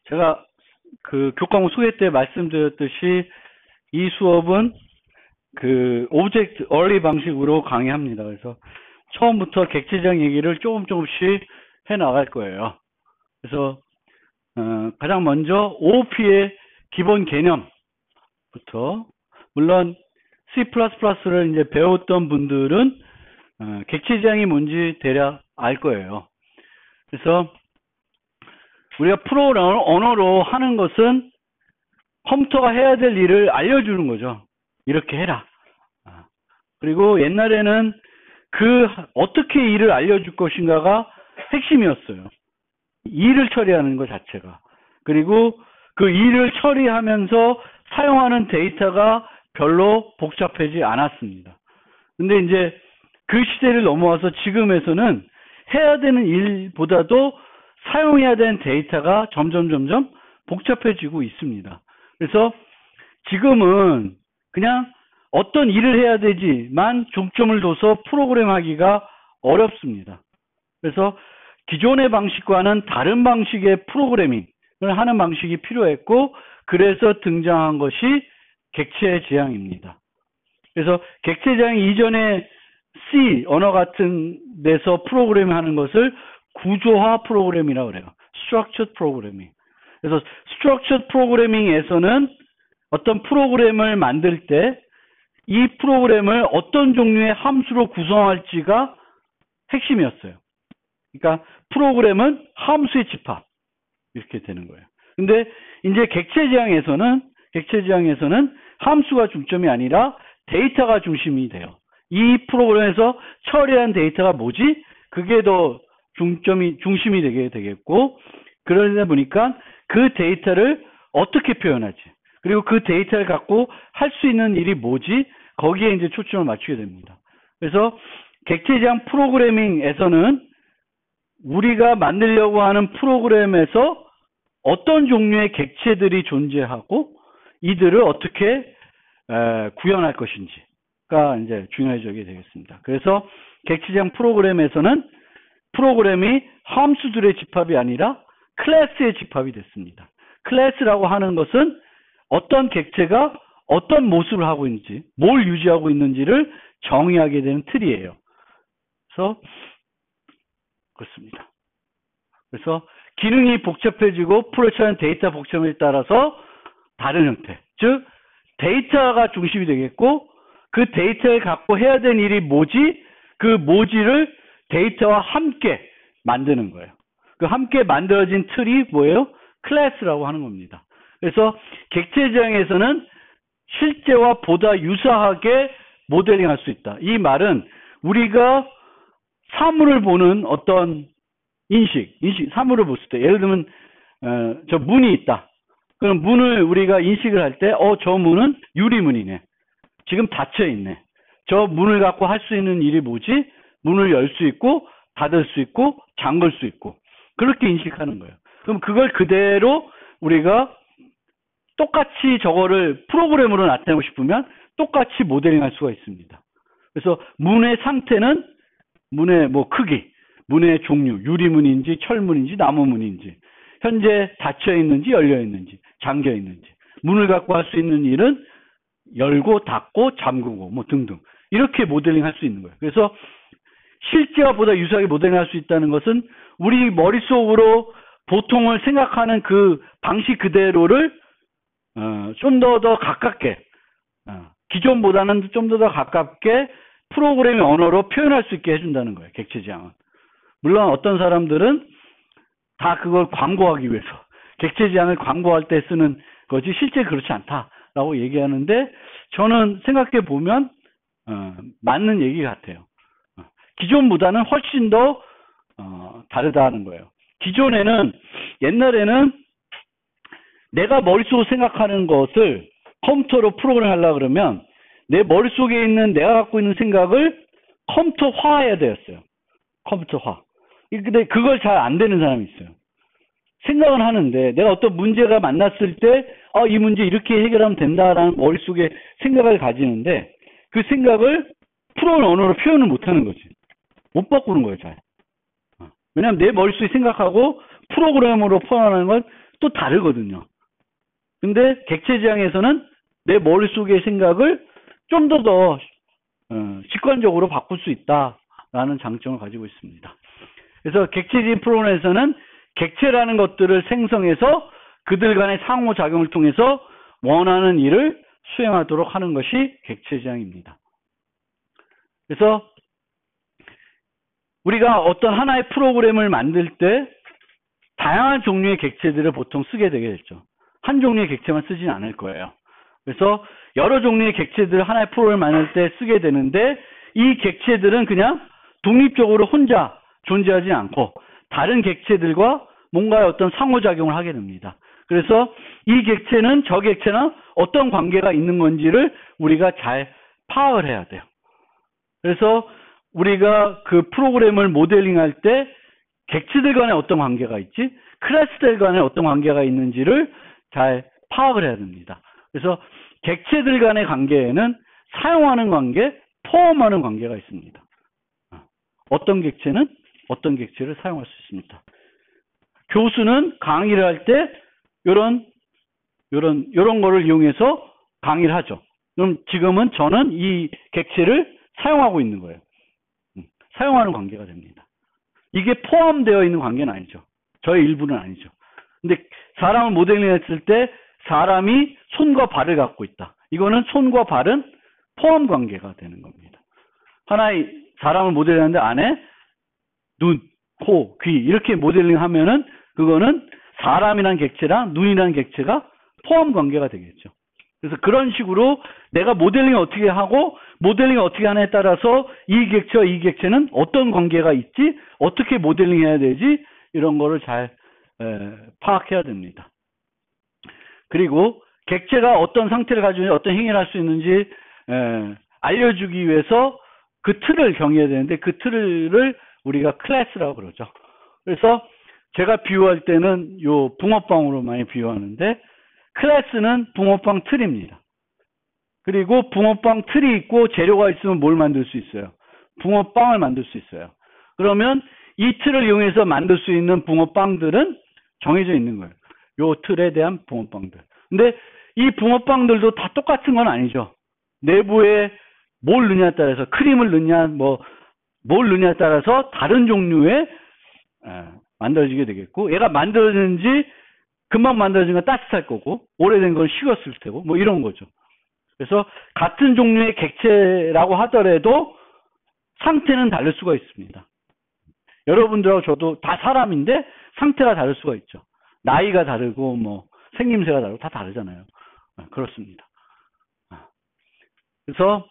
제가 그 교과목 소개 때 말씀드렸듯이 이 수업은 그 오브젝트 얼리 방식으로 강의합니다. 그래서 처음부터 객체적 얘기를 조금씩 해 나갈 거예요. 그래서 가장 먼저 OOP의 기본 개념부터, 물론 C++를 이제 배웠던 분들은 객체지향이 뭔지 대략 알 거예요. 그래서 우리가 프로그램 언어로 하는 것은 컴퓨터가 해야 될 일을 알려주는 거죠. 이렇게 해라. 그리고 옛날에는 어떻게 일을 알려줄 것인가가 핵심이었어요. 일을 처리하는 것 자체가. 그리고 그 일을 처리하면서 사용하는 데이터가 별로 복잡하지 않았습니다. 근데 이제 그 시대를 넘어와서 지금에서는 해야 되는 일보다도 사용해야 되는 데이터가 점점 복잡해지고 있습니다. 그래서 지금은 그냥 어떤 일을 해야 되지만 중점을 둬서 프로그램 하기가 어렵습니다. 그래서 기존의 방식과는 다른 방식의 프로그래밍을 하는 방식이 필요했고, 그래서 등장한 것이 객체 지향입니다. 그래서 객체 지향 이전에 C 언어 같은 데서 프로그래밍 하는 것을 구조화 프로그래밍이라고 그래요. Structured Programming. 그래서 Structured Programming에서는 어떤 프로그램을 만들 때 이 프로그램을 어떤 종류의 함수로 구성할지가 핵심이었어요. 그러니까 프로그램은 함수의 집합, 이렇게 되는 거예요. 근데 이제 객체 지향에서는 함수가 중점이 아니라 데이터가 중심이 돼요. 이 프로그램에서 처리한 데이터가 뭐지? 그게 더 중심이 되게 되겠고, 그러다 보니까 그 데이터를 어떻게 표현하지? 그리고 그 데이터를 갖고 할 수 있는 일이 뭐지? 거기에 이제 초점을 맞추게 됩니다. 그래서 객체 지향 프로그래밍에서는 우리가 만들려고 하는 프로그램에서 어떤 종류의 객체들이 존재하고 이들을 어떻게 구현할 것인지가 이제 중요해지게 되겠습니다. 그래서 객체 지향 프로그램에서는 프로그램이 함수들의 집합이 아니라 클래스의 집합이 됐습니다. 클래스라고 하는 것은 어떤 객체가 어떤 모습을 하고 있는지, 뭘 유지하고 있는지를 정의하게 되는 틀이에요. 그래서 그렇습니다. 그래서 기능이 복잡해지고 프로세스하는 데이터 복잡에 따라서 다른 형태, 즉 데이터가 중심이 되겠고, 그 데이터를 갖고 해야 되는 일이 뭐지? 그 뭐지를 데이터와 함께 만드는 거예요. 그 함께 만들어진 틀이 뭐예요? 클래스라고 하는 겁니다. 그래서 객체 지향에서는 실제와 보다 유사하게 모델링할 수 있다. 이 말은 우리가 사물을 보는 어떤 사물을 봤을 때, 예를 들면 저 문이 있다. 그럼 문을 우리가 인식을 할 때, 저 문은 유리문이네. 지금 닫혀 있네. 저 문을 갖고 할 수 있는 일이 뭐지? 문을 열 수 있고 닫을 수 있고 잠글 수 있고, 그렇게 인식하는 거예요. 그럼 그걸 그대로 우리가 똑같이 저거를 프로그램으로 나타내고 싶으면 똑같이 모델링 할 수가 있습니다. 그래서 문의 상태는 문의 크기, 문의 종류, 유리문인지 철문인지 나무문인지, 현재 닫혀 있는지 열려 있는지 잠겨 있는지, 문을 갖고 할 수 있는 일은 열고 닫고 잠그고 등등, 이렇게 모델링 할 수 있는 거예요. 그래서 실제와 보다 유사하게 모델링 할 수 있다는 것은 우리 머릿속으로 보통을 생각하는 그 방식 그대로를 좀 더 가깝게, 기존보다는 좀 더 가깝게 프로그래밍 언어로 표현할 수 있게 해준다는 거예요. 객체 지향은. 물론 어떤 사람들은 다 그걸 광고하기 위해서 객체 지향을 광고할 때 쓰는 거지 실제 그렇지 않다라고 얘기하는데, 저는 생각해 보면 맞는 얘기 같아요. 기존보다는 훨씬 더 다르다는 거예요. 옛날에는 내가 머릿속으로 생각하는 것을 컴퓨터로 프로그램 하려고 그러면 내 머릿속에 있는 내가 갖고 있는 생각을 컴퓨터화해야 되었어요. 컴퓨터화. 근데 그걸 잘 안 되는 사람이 있어요. 생각은 하는데 내가 어떤 문제가 만났을 때 이 문제 이렇게 해결하면 된다라는 머릿속에 생각을 가지는데, 그 생각을 프로그램 언어로 표현을 못하는 거지. 못 바꾸는 거예요, 잘. 왜냐하면 내 머릿속에 생각하고 프로그램으로 표현하는 건 또 다르거든요. 근데 객체지향에서는 내 머릿속의 생각을 좀 더 직관적으로 바꿀 수 있다라는 장점을 가지고 있습니다. 그래서 객체지향 프로그램에서는 객체라는 것들을 생성해서 그들 간의 상호작용을 통해서 원하는 일을 수행하도록 하는 것이 객체지향입니다. 그래서 우리가 어떤 하나의 프로그램을 만들 때 다양한 종류의 객체들을 보통 쓰게 되겠죠. 한 종류의 객체만 쓰진 않을 거예요. 그래서 여러 종류의 객체들을 하나의 프로그램을 만들 때 쓰게 되는데 이 객체들은 그냥 독립적으로 혼자 존재하지 않고 다른 객체들과 뭔가의 어떤 상호작용을 하게 됩니다. 그래서 이 객체는 저 객체랑 어떤 관계가 있는 건지를 우리가 잘 파악을 해야 돼요. 그래서 우리가 그 프로그램을 모델링할 때 객체들 간에 어떤 관계가 있지, 클래스들 간에 어떤 관계가 있는지를 잘 파악을 해야 됩니다. 그래서 객체들 간의 관계에는 사용하는 관계, 포함하는 관계가 있습니다. 어떤 객체는 어떤 객체를 사용할 수 있습니다. 교수는 강의를 할 때 이런 거를 이용해서 강의를 하죠. 그럼 지금은 저는 이 객체를 사용하고 있는 거예요. 사용하는 관계가 됩니다. 이게 포함되어 있는 관계는 아니죠. 저의 일부는 아니죠. 근데 사람을 모델링했을 때 사람이 손과 발을 갖고 있다. 이거는 손과 발은 포함 관계가 되는 겁니다. 하나의 사람을 모델링하는데 안에 눈, 코, 귀 이렇게 모델링하면은 그거는 사람이라는 객체랑 눈이라는 객체가 포함 관계가 되겠죠. 그래서 그런 식으로 내가 모델링을 어떻게 하고 모델링을 어떻게 하냐에 따라서 이 객체와 이 객체는 어떤 관계가 있지, 어떻게 모델링해야 되지, 이런 거를 잘 파악해야 됩니다. 그리고 객체가 어떤 상태를 가지고 있는지, 어떤 행위를 할 수 있는지 알려주기 위해서 그 틀을 정해야 되는데 그 틀을 우리가 클래스라고 그러죠. 그래서 제가 비유할 때는 요 붕어빵으로 많이 비유하는데 클래스는 붕어빵 틀입니다. 그리고 붕어빵 틀이 있고 재료가 있으면 뭘 만들 수 있어요? 붕어빵을 만들 수 있어요. 그러면 이 틀을 이용해서 만들 수 있는 붕어빵들은 정해져 있는 거예요. 요 틀에 대한 붕어빵들. 근데 이 붕어빵들도 다 똑같은 건 아니죠. 내부에 뭘 넣냐에 따라서 크림을 넣냐, 뭘 넣냐에 따라서 다른 종류의 만들어지게 되겠고, 얘가 만들어지는지 금방 만들어진 건 따뜻할 거고, 오래된 건 식었을 테고, 이런 거죠. 그래서 같은 종류의 객체라고 하더라도 상태는 다를 수가 있습니다. 여러분들하고 저도 다 사람인데 상태가 다를 수가 있죠. 나이가 다르고 생김새가 다르고 다 다르잖아요. 그렇습니다. 그래서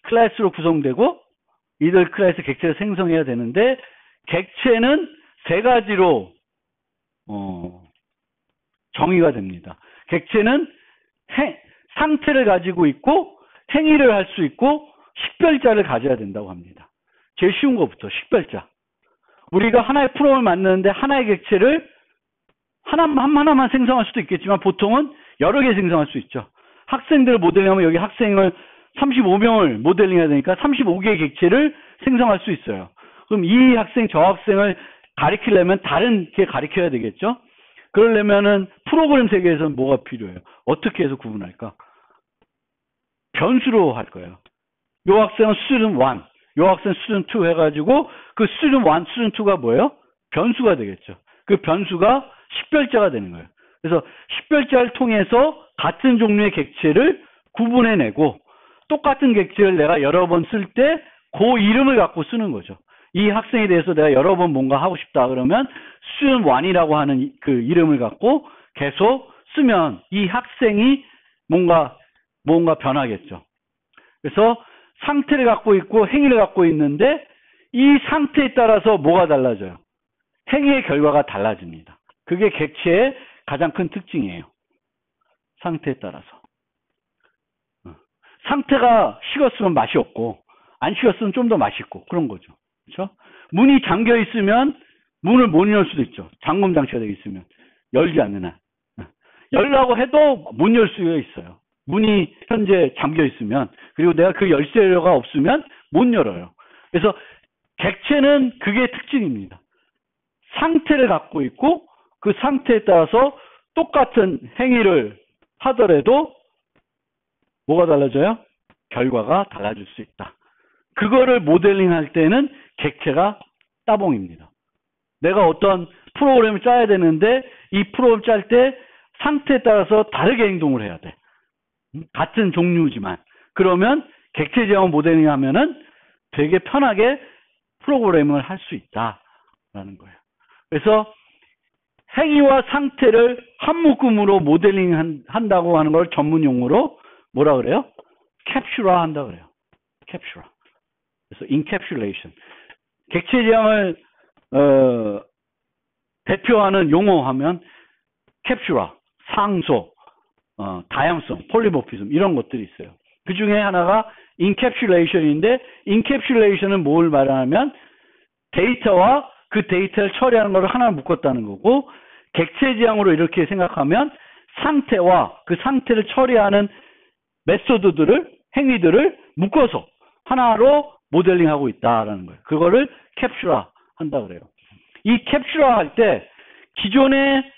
클래스로 구성되고 이들 클래스 객체를 생성해야 되는데 객체는 세 가지로 정의가 됩니다. 객체는 상태를 가지고 있고 행위를 할 수 있고 식별자를 가져야 된다고 합니다. 제일 쉬운 것부터 식별자. 우리가 하나의 프로그램을 만드는데 하나의 객체를 하나만 생성할 수도 있겠지만 보통은 여러 개 생성할 수 있죠. 학생들을 모델링하면 여기 학생을 35명을 모델링해야 되니까 35개의 객체를 생성할 수 있어요. 그럼 이 학생, 저 학생을 가리키려면 다른 게 가리켜야 되겠죠. 그러려면은 프로그램 세계에서는 뭐가 필요해요? 어떻게 해서 구분할까? 변수로 할 거예요. 요 학생은 student 1, 요 학생은 student 2 해가지고 그 student 1, student 2가 뭐예요? 변수가 되겠죠. 그 변수가 식별자가 되는 거예요. 그래서 식별자를 통해서 같은 종류의 객체를 구분해내고 똑같은 객체를 내가 여러 번 쓸 때 그 이름을 갖고 쓰는 거죠. 이 학생에 대해서 내가 여러 번 뭔가 하고 싶다 그러면 student 1이라고 하는 그 이름을 갖고 계속 쓰면 이 학생이 뭔가 변하겠죠. 그래서 상태를 갖고 있고 행위를 갖고 있는데 이 상태에 따라서 뭐가 달라져요? 행위의 결과가 달라집니다. 그게 객체의 가장 큰 특징이에요. 상태에 따라서. 상태가 식었으면 맛이 없고 안 식었으면 좀 더 맛있고 그런 거죠. 그렇죠? 문이 잠겨 있으면 문을 못 열 수도 있죠. 잠금 장치가 되어 있으면 열지 않는 한. 열라고 해도 못 열 수가 있어요. 문이 현재 잠겨 있으면 그리고 내가 그 열쇠가 없으면 못 열어요. 그래서 객체는 그게 특징입니다. 상태를 갖고 있고 그 상태에 따라서 똑같은 행위를 하더라도 뭐가 달라져요? 결과가 달라질 수 있다. 그거를 모델링 할 때는 객체가 따봉입니다. 내가 어떤 프로그램을 짜야 되는데 이 프로그램 짤 때 상태에 따라서 다르게 행동을 해야 돼. 같은 종류지만. 그러면 객체 지향 모델링 하면은 되게 편하게 프로그램을 할 수 있다라는 거예요. 그래서 행위와 상태를 한 묶음으로 모델링 한다고 하는 걸 전문 용어로 뭐라 그래요? 캡슐화 한다 그래요. 캡슐화. 그래서 encapsulation. 객체 지향을 대표하는 용어 하면 캡슐화, 상소, 다양성, 폴리모피즘 이런 것들이 있어요. 그 중에 하나가 encapsulation인데 encapsulation은 뭘 말하냐면 데이터와 그 데이터를 처리하는 것을 하나 묶었다는 거고 객체 지향으로 이렇게 생각하면 상태와 그 상태를 처리하는 메소드들을 행위들을 묶어서 하나로 모델링하고 있다라는 거예요. 그거를 캡슐화 한다 그래요. 이 캡슐화 할 때 기존의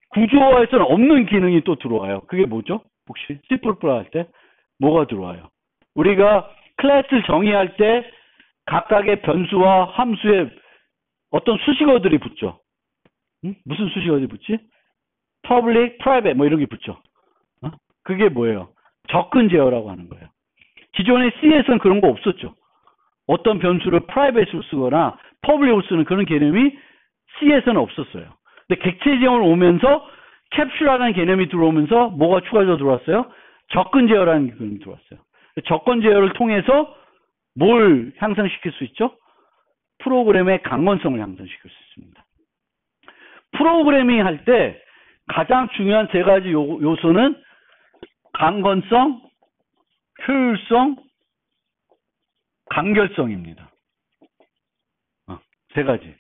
구조화에서는 없는 기능이 또 들어와요. 그게 뭐죠? 혹시 C++ 할 때 뭐가 들어와요? 우리가 클래스를 정의할 때 각각의 변수와 함수에 어떤 수식어들이 붙죠. 무슨 수식어들이 붙지? public, private 뭐 이런 게 붙죠. 그게 뭐예요? 접근 제어라고 하는 거예요. 기존의 C에서는 그런 거 없었죠. 어떤 변수를 private으로 쓰거나 public으로 쓰는 그런 개념이 C에서는 없었어요. 근데 객체 지형을 오면서 캡슐화라는 개념이 들어오면서 뭐가 추가적으로 들어왔어요? 접근 제어라는 개념이 들어왔어요. 접근 제어를 통해서 뭘 향상시킬 수 있죠? 프로그램의 강건성을 향상시킬 수 있습니다. 프로그래밍 할 때 가장 중요한 세 가지 요소는 강건성, 효율성, 간결성입니다. 세 가지.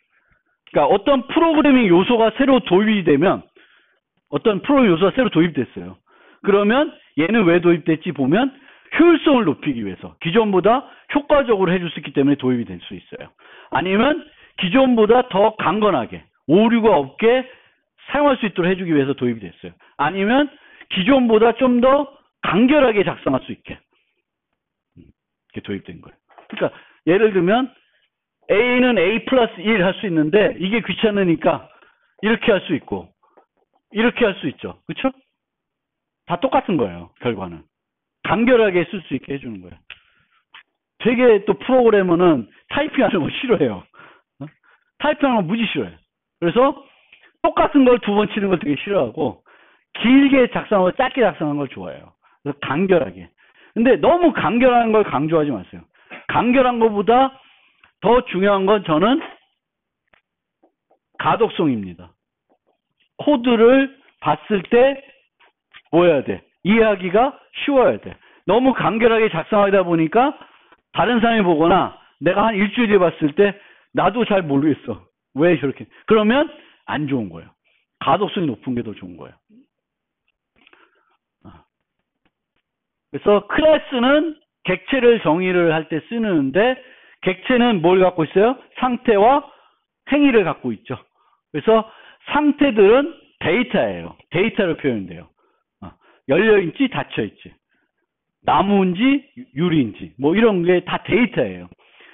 그러니까 어떤 프로그래밍 요소가 새로 도입이 되면 어떤 프로그래밍 요소가 새로 도입됐어요. 그러면 얘는 왜 도입됐지 보면 효율성을 높이기 위해서 기존보다 효과적으로 해줄 수 있기 때문에 도입이 될 수 있어요. 아니면 기존보다 더 강건하게 오류가 없게 사용할 수 있도록 해주기 위해서 도입이 됐어요. 아니면 기존보다 좀 더 간결하게 작성할 수 있게 이렇게 도입된 거예요. 그러니까 예를 들면 A는 A 플러스 1 할 수 있는데 이게 귀찮으니까 이렇게 할 수 있고 이렇게 할 수 있죠. 그렇죠? 다 똑같은 거예요. 결과는. 간결하게 쓸 수 있게 해주는 거예요. 되게 또 프로그래머는 타이핑하는 거 싫어해요. 타이핑하는 거 무지 싫어해요. 그래서 똑같은 걸 두 번 치는 걸 되게 싫어하고 길게 작성하고 짧게 작성하는 걸 좋아해요. 그래서 간결하게. 근데 너무 간결한 걸 강조하지 마세요. 간결한 것보다 더 중요한 건 저는 가독성입니다. 코드를 봤을 때 뭐 해야 돼? 이해하기가 쉬워야 돼. 너무 간결하게 작성하다 보니까 다른 사람이 보거나 내가 한 일주일 뒤에 봤을 때 나도 잘 모르겠어. 왜 저렇게. 그러면 안 좋은 거예요. 가독성이 높은 게 더 좋은 거예요. 그래서 클래스는 객체를 정의를 할 때 쓰는데 객체는 뭘 갖고 있어요? 상태와 행위를 갖고 있죠. 그래서 상태들은 데이터예요. 데이터로 표현돼요. 열려있지 닫혀있지 나무인지 유리인지 뭐 이런 게 다 데이터예요.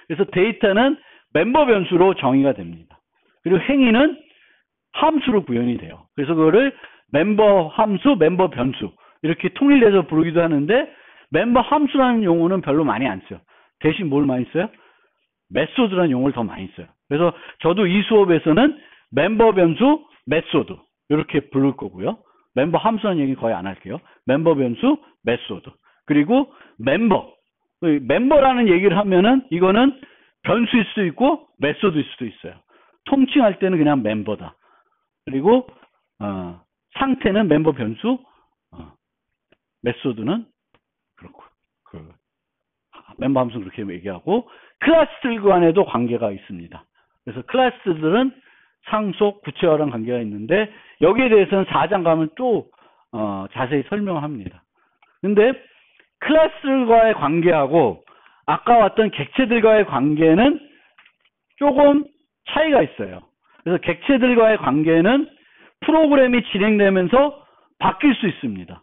그래서 데이터는 멤버 변수로 정의가 됩니다. 그리고 행위는 함수로 구현이 돼요. 그래서 그거를 멤버 함수, 멤버 변수 이렇게 통일해서 부르기도 하는데 멤버 함수라는 용어는 별로 많이 안 써요. 대신 뭘 많이 써요? 메소드라는 용어를 더 많이 써요. 그래서 저도 이 수업에서는 멤버 변수, 메소드 이렇게 부를 거고요. 멤버 함수라는 얘기 거의 안 할게요. 멤버 변수, 메소드. 그리고 멤버라는 얘기를 하면은 이거는 변수일 수도 있고 메소드일 수도 있어요. 통칭할 때는 그냥 멤버다. 그리고 상태는 멤버 변수, 메소드는 그렇고 멤버 함수는 그렇게 얘기하고 클래스들 간에도 관계가 있습니다. 그래서 클래스들은 상속, 구체화랑 관계가 있는데 여기에 대해서는 4장 가면 또 자세히 설명합니다. 근데 클래스들과의 관계하고 아까 왔던 객체들과의 관계는 조금 차이가 있어요. 그래서 객체들과의 관계는 프로그램이 진행되면서 바뀔 수 있습니다.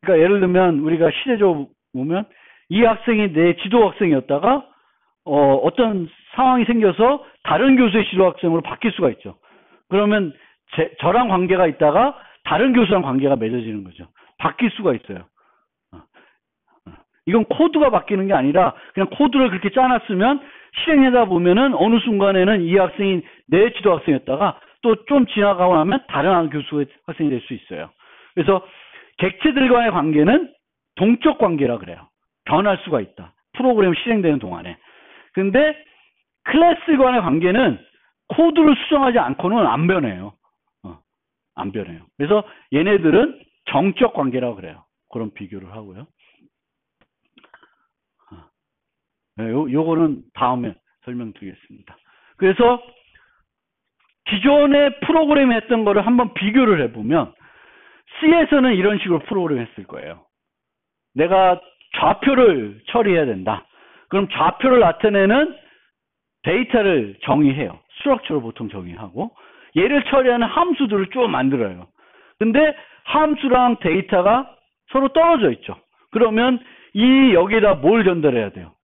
그러니까 예를 들면 우리가 시대적으로 보면 이 학생이 내 지도 학생이었다가 어떤 상황이 생겨서 다른 교수의 지도 학생으로 바뀔 수가 있죠. 그러면 저랑 관계가 있다가 다른 교수랑 관계가 맺어지는 거죠. 바뀔 수가 있어요. 이건 코드가 바뀌는 게 아니라 그냥 코드를 그렇게 짜놨으면 실행하다 보면은 어느 순간에는 이 학생이 내 지도 학생이었다가 또 좀 지나가고 나면 다른 교수의 학생이 될 수 있어요. 그래서 객체들과의 관계는 동적 관계라 그래요. 변할 수가 있다. 프로그램 실행되는 동안에. 근데 클래스 간의 관계는 코드를 수정하지 않고는 안 변해요. 안 변해요. 그래서 얘네들은 정적 관계라고 그래요. 그런 비교를 하고요. 요거는 다음에 설명드리겠습니다. 그래서 기존에 프로그램 했던 거를 한번 비교를 해보면 C에서는 이런 식으로 프로그램 했을 거예요. 내가 좌표를 처리해야 된다. 그럼 좌표를 나타내는 데이터를 정의해요. 스트럭처를 보통 정의하고 얘를 처리하는 함수들을 쭉 만들어요. 근데 함수랑 데이터가 서로 떨어져 있죠. 그러면 여기에다 뭘 전달해야 돼요?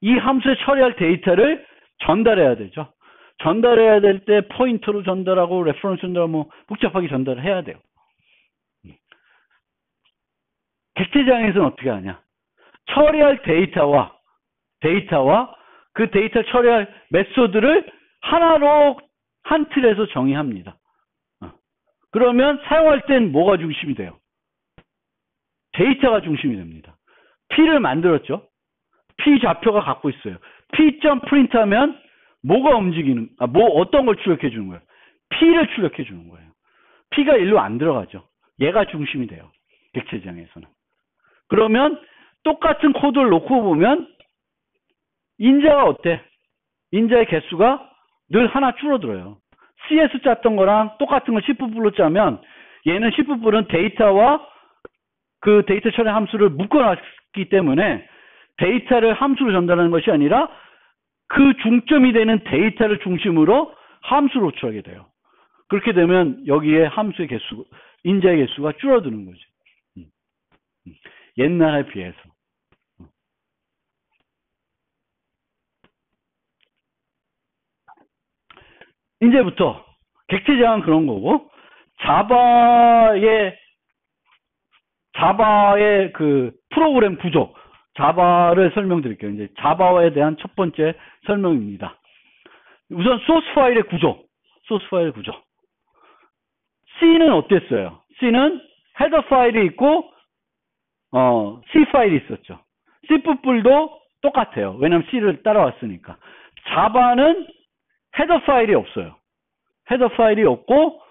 이 함수에 처리할 데이터를 전달해야 되죠. 전달해야 될 때 포인터로 전달하고 레퍼런스 전달하고 뭐 복잡하게 전달을 해야 돼요. 객체지향에서는 어떻게 하냐? 처리할 데이터와 그 데이터 처리할 메소드를 하나로 한 틀에서 정의합니다. 그러면 사용할 땐 뭐가 중심이 돼요? 데이터가 중심이 됩니다. P를 만들었죠. P 좌표가 갖고 있어요. P.print 하면 뭐가 움직이는, 어떤 걸 출력해 주는 거예요? P를 출력해 주는 거예요. P가 일로 안 들어가죠. 얘가 중심이 돼요. 객체지향에서는. 그러면 똑같은 코드를 놓고 보면 인자가 어때? 인자의 개수가 늘 하나 줄어들어요. CS 짰던 거랑 똑같은 걸 C++로 짜면 얘는 C++는 데이터와 그 데이터 처리 함수를 묶어놨기 때문에 데이터를 함수로 전달하는 것이 아니라 그 중점이 되는 데이터를 중심으로 함수로 호출하게 돼요. 그렇게 되면 여기에 함수의 개수, 인자의 개수가 줄어드는 거죠. 옛날에 비해서. 이제부터 객체지향은 그런 거고 자바의 그 프로그램 구조, 자바를 설명드릴게요. 이제 자바에 대한 첫 번째 설명입니다. 우선 소스 파일의 구조. C는 어땠어요? C는 헤더 파일이 있고 C 파일이 있었죠. C++도 똑같아요. 왜냐면 C를 따라왔으니까. 자바는 헤더 파일이 없어요. 헤더 파일이 없고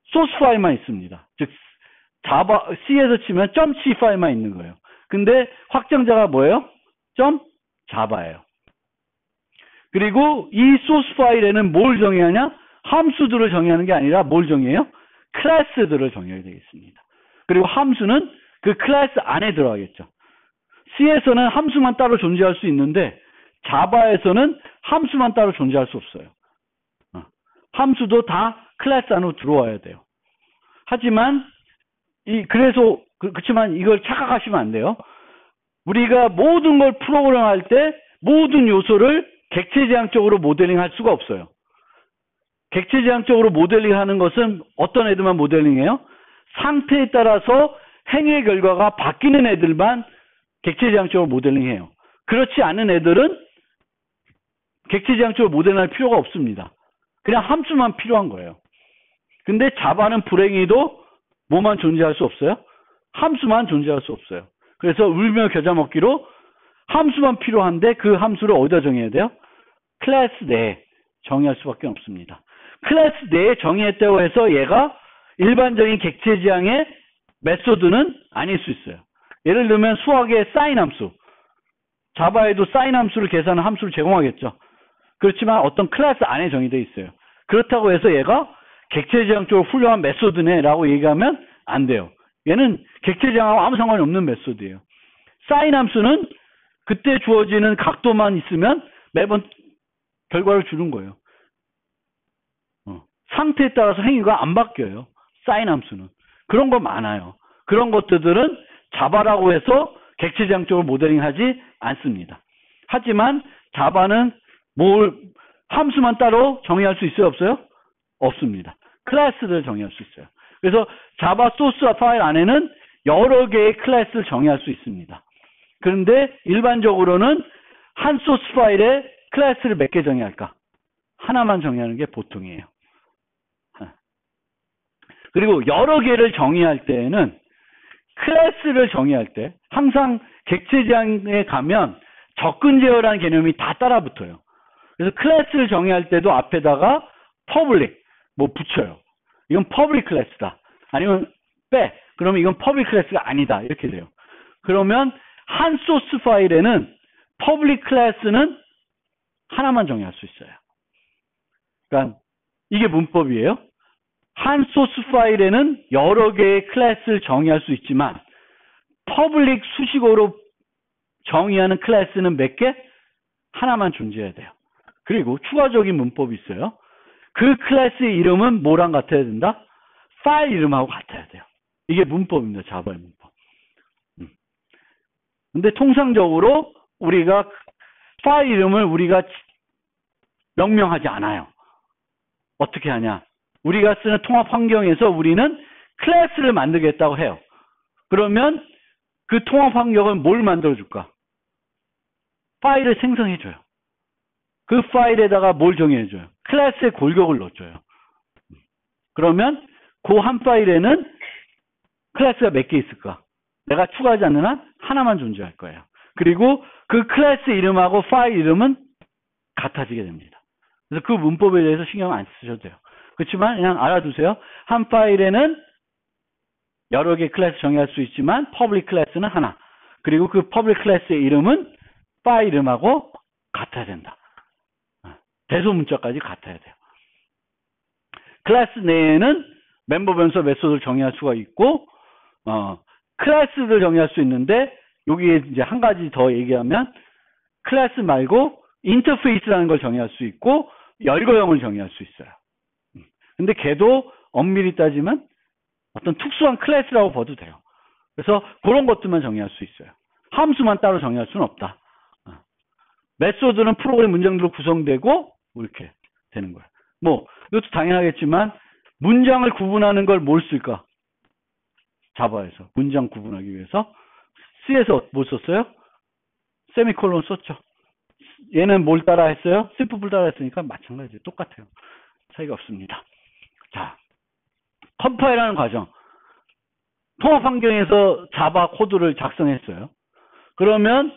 소스 파일만 있습니다. 즉 자바 C에서 치면 .c 파일만 있는 거예요. 근데 확정자가 뭐예요? .java예요. 그리고 이 소스 파일에는 뭘 정의하냐? 함수들을 정의하는 게 아니라 뭘 정의해요? 클래스들을 정의해야 되겠습니다. 그리고 함수는 그 클래스 안에 들어가겠죠. C에서는 함수만 따로 존재할 수 있는데 자바에서는 함수만 따로 존재할 수 없어요. 함수도 다 클래스 안으로 들어와야 돼요. 하지만 그렇지만 이걸 착각하시면 안 돼요. 우리가 모든 걸 프로그램할 때 모든 요소를 객체지향적으로 모델링할 수가 없어요. 객체지향적으로 모델링하는 것은 어떤 애들만 모델링해요? 상태에 따라서 행위의 결과가 바뀌는 애들만 객체지향적으로 모델링해요. 그렇지 않은 애들은 객체지향적으로 모델링할 필요가 없습니다. 그냥 함수만 필요한 거예요. 근데 자바는 불행히도 뭐만 존재할 수 없어요? 함수만 존재할 수 없어요. 그래서 울며 겨자 먹기로 함수만 필요한데 그 함수를 어디다 정해야 돼요? 클래스 내에 정의할 수밖에 없습니다. 클래스 내에 정의했다고 해서 얘가 일반적인 객체지향의 메소드는 아닐 수 있어요. 예를 들면 수학의 사인 함수, 자바에도 사인 함수를 계산하는 함수를 제공하겠죠. 그렇지만 어떤 클래스 안에 정의되어 있어요. 그렇다고 해서 얘가 객체지향적으로 훌륭한 메소드네 라고 얘기하면 안 돼요. 얘는 객체지향하고 아무 상관이 없는 메소드예요. 사인 함수는 그때 주어지는 각도만 있으면 매번 결과를 주는 거예요. 상태에 따라서 행위가 안 바뀌어요. 사인 함수는. 그런 거 많아요. 그런 것들은 자바라고 해서 객체지향적으로 모델링하지 않습니다. 하지만 자바는 함수만 따로 정의할 수 있어요? 없어요? 없습니다. 클래스를 정의할 수 있어요. 그래서 자바 소스와 파일 안에는 여러 개의 클래스를 정의할 수 있습니다. 그런데 일반적으로는 한 소스 파일에 클래스를 몇 개 정의할까? 하나만 정의하는 게 보통이에요. 그리고 여러 개를 정의할 때에는 클래스를 정의할 때 항상 객체지향에 가면 접근 제어라는 개념이 다 따라붙어요. 그래서 클래스를 정의할 때도 앞에다가 public 뭐 붙여요. 이건 public 클래스다. 아니면 빼. 그러면 이건 public 클래스가 아니다. 이렇게 돼요. 그러면 한 소스 파일에는 public 클래스는 하나만 정의할 수 있어요. 그러니까 이게 문법이에요. 한 소스 파일에는 여러 개의 클래스를 정의할 수 있지만 퍼블릭 수식어로 정의하는 클래스는 몇 개? 하나만 존재해야 돼요. 그리고 추가적인 문법이 있어요. 그 클래스의 이름은 뭐랑 같아야 된다? 파일 이름하고 같아야 돼요. 이게 문법입니다. 자바의 문법. 근데 통상적으로 우리가 파일 이름을 우리가 명명하지 않아요. 어떻게 하냐? 우리가 쓰는 통합 환경에서 우리는 클래스를 만들겠다고 해요. 그러면 그 통합 환경은 뭘 만들어줄까? 파일을 생성해줘요. 그 파일에다가 뭘 정의해줘요? 클래스의 골격을 넣어줘요. 그러면 그 한 파일에는 클래스가 몇 개 있을까? 내가 추가하지 않는 한 하나만 존재할 거예요. 그리고 그 클래스 이름하고 파일 이름은 같아지게 됩니다. 그래서 그 문법에 대해서 신경 안 쓰셔도 돼요. 그렇지만 그냥 알아두세요. 한 파일에는 여러 개 클래스 정의할 수 있지만 퍼블릭 클래스는 하나. 그리고 그 퍼블릭 클래스의 이름은 파일 이름하고 같아야 된다. 대소문자까지 같아야 돼요. 클래스 내에는 멤버 변수 메소드를 정의할 수가 있고 클래스를 정의할 수 있는데 여기에 이제 한 가지 더 얘기하면 클래스 말고 인터페이스라는 걸 정의할 수 있고 열거형을 정의할 수 있어요. 근데 걔도 엄밀히 따지면 어떤 특수한 클래스라고 봐도 돼요. 그래서 그런 것들만 정의할 수 있어요. 함수만 따로 정의할 수는 없다. 메소드는 프로그램 문장들로 구성되고 이렇게 되는 거예요. 뭐 이것도 당연하겠지만 문장을 구분하는 걸 뭘 쓸까? 자바에서 문장 구분하기 위해서 C에서 뭘 썼어요? 세미콜론 썼죠. 얘는 뭘 따라 했어요? 스프풀 따라 했으니까 마찬가지예요. 똑같아요. 차이가 없습니다. 자, 컴파일하는 과정. 통합 환경에서 자바 코드를 작성했어요. 그러면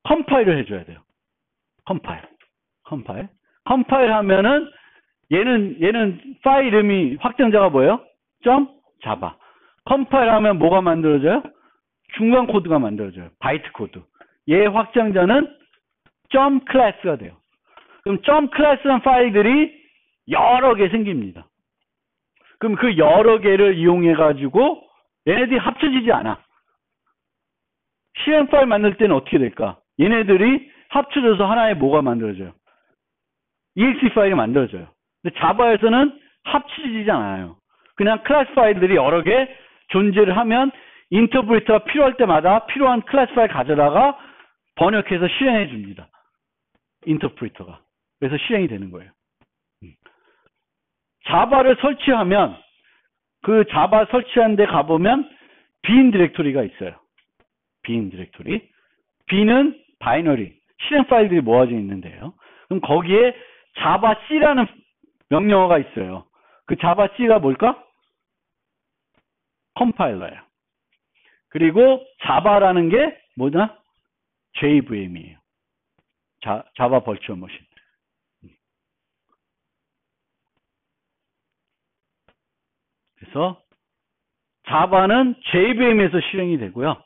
컴파일을 해줘야 돼요. 컴파일 하면은 얘는 파일 이름이 확장자가 뭐예요? .java. 컴파일 하면 뭐가 만들어져요? 중간 코드가 만들어져요. 바이트 코드. 얘 확장자는 .class가 돼요. 그럼 .class라는 파일들이 여러 개 생깁니다. 그럼 그 여러 개를 이용해 가지고 얘네들이 합쳐지지 않아. 실행 파일 만들 때는 어떻게 될까? 얘네들이 합쳐져서 하나의 뭐가 만들어져요? exe 파일이 만들어져요. 근데 자바에서는 합쳐지지 않아요. 그냥 클래스 파일들이 여러 개 존재를 하면 인터프리터가 필요할 때마다 필요한 클래스 파일 가져다가 번역해서 실행해 줍니다. 인터프리터가. 그래서 실행이 되는 거예요. 자바를 설치하면 그 자바 설치한 데 가보면 빈 디렉토리가 있어요. 빈 디렉토리. 빈은 바이너리. 실행 파일들이 모아져 있는데요. 그럼 거기에 자바 C라는 명령어가 있어요. 그 자바 C가 뭘까? 컴파일러예요. 그리고 자바라는 게 뭐냐? JVM이에요. 자바 버추얼 머신. 그래서 자바는 JVM에서 실행이 되고요.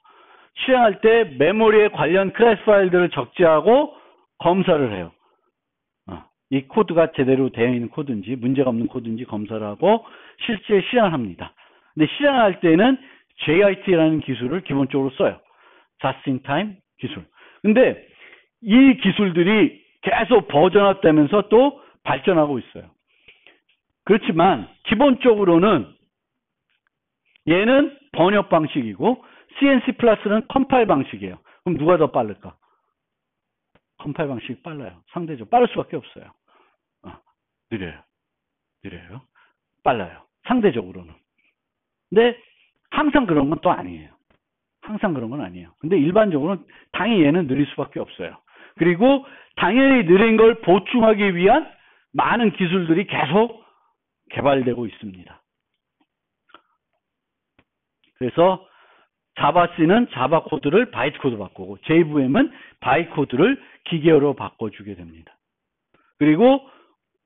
실행할 때 메모리에 관련 클래스 파일들을 적재하고 검사를 해요. 이 코드가 제대로 되어 있는 코드인지 문제가 없는 코드인지 검사를 하고 실제 실행을 합니다. 근데 실행할 때는 JIT라는 기술을 기본적으로 써요. Just in time 기술. 근데 이 기술들이 계속 버전업되면서 또 발전하고 있어요. 그렇지만 기본적으로는 얘는 번역 방식이고 CNC 플러스는 컴파일 방식이에요. 그럼 누가 더 빠를까? 컴파일 방식이 빨라요. 상대적으로 빠를 수밖에 없어요. 느려요. 빨라요. 상대적으로는. 근데 항상 그런 건 또 아니에요. 근데 일반적으로는 당연히 얘는 느릴 수밖에 없어요. 그리고 당연히 느린 걸 보충하기 위한 많은 기술들이 계속 개발되고 있습니다. 그래서 자바C는 자바 코드를 바이트 코드 바꾸고 JVM은 바이트 코드를 기계어로 바꿔주게 됩니다. 그리고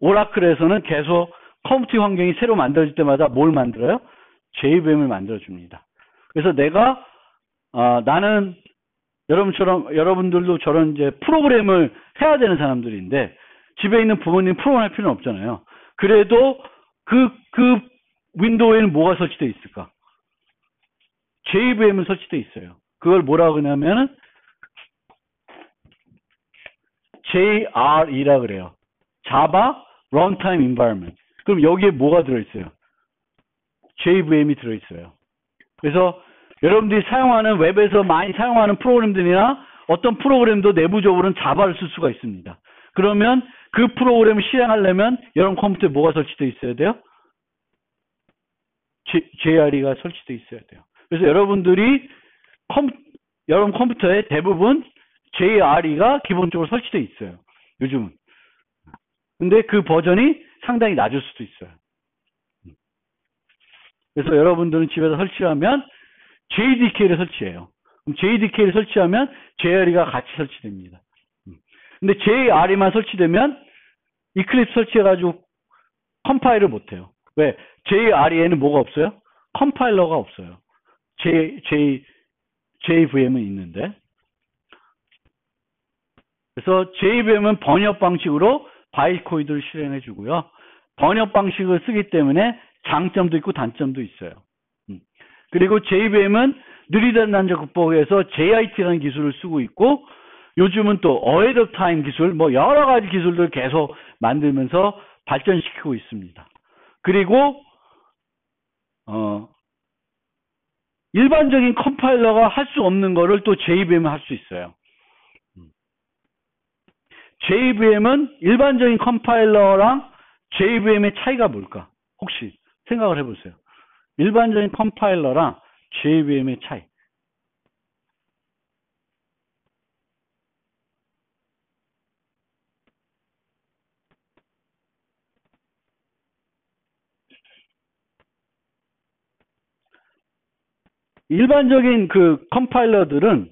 오라클에서는 계속 컴퓨팅 환경이 새로 만들어질 때마다 뭘 만들어요? JVM을 만들어줍니다. 그래서 내가 나는 여러분들도 저런 이제 프로그램을 해야 되는 사람들인데 집에 있는 부모님 프로그램 할 필요는 없잖아요. 그래도 그 윈도우에는 뭐가 설치되어 있을까? JVM은 설치되어 있어요. 그걸 뭐라고 하냐면은 JRE라 그래요. Java Runtime Environment. 그럼 여기에 뭐가 들어있어요? JVM이 들어있어요. 그래서 여러분들이 사용하는 웹에서 많이 사용하는 프로그램들이나 어떤 프로그램도 내부적으로는 자바를 쓸 수가 있습니다. 그러면 그 프로그램을 실행하려면 여러분 컴퓨터에 뭐가 설치되어 있어야 돼요? JRE가 설치되어 있어야 돼요. 그래서 여러분들이 여러분 컴퓨터에 대부분 JRE가 기본적으로 설치되어 있어요. 요즘은. 근데 그 버전이 상당히 낮을 수도 있어요. 그래서 여러분들은 집에서 설치하면 JDK를 설치해요. 그럼 JDK를 설치하면 JRE가 같이 설치됩니다. 근데 JRE만 설치되면 이클립스 설치해가지고 컴파일을 못해요. 왜? JRE에는 뭐가 없어요? 컴파일러가 없어요. JVM은 있는데. 그래서 JVM은 번역 방식으로 바이코드를 실행해 주고요. 번역 방식을 쓰기 때문에 장점도 있고 단점도 있어요. 그리고 JVM은 느리다는 난조 극복에서 JIT라는 기술을 쓰고 있고 요즘은 또 ahead of time 기술, 뭐 여러 가지 기술들을 계속 만들면서 발전시키고 있습니다. 그리고 일반적인 컴파일러가 할 수 없는 거를 또 JVM은 할 수 있어요. JVM은 일반적인 컴파일러랑 JVM의 차이가 뭘까? 혹시 생각을 해보세요. 일반적인 컴파일러랑 JVM의 차이. 일반적인 그 컴파일러들은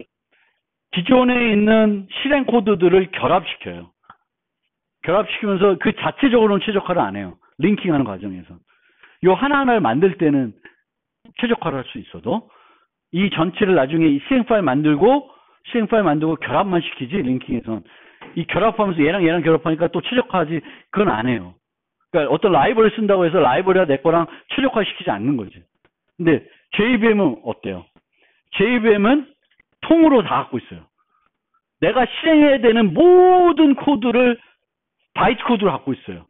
기존에 있는 실행 코드들을 결합시켜요. 결합시키면서 그 자체적으로는 최적화를 안 해요. 링킹하는 과정에서. 요 하나하나를 만들 때는 최적화를 할 수 있어도 이 전체를 나중에 CN 파일 만들고 결합만 시키지 링킹에선. 이 결합하면서 얘랑 결합하니까 또 최적화하지 그건 안 해요. 그러니까 어떤 라이브러리 쓴다고 해서 라이브러리가 내 거랑 최적화 시키지 않는 거지. 근데 JVM은 어때요? JVM은 통으로 다 갖고 있어요. 내가 실행해야 되는 모든 코드를 바이트 코드로 갖고 있어요.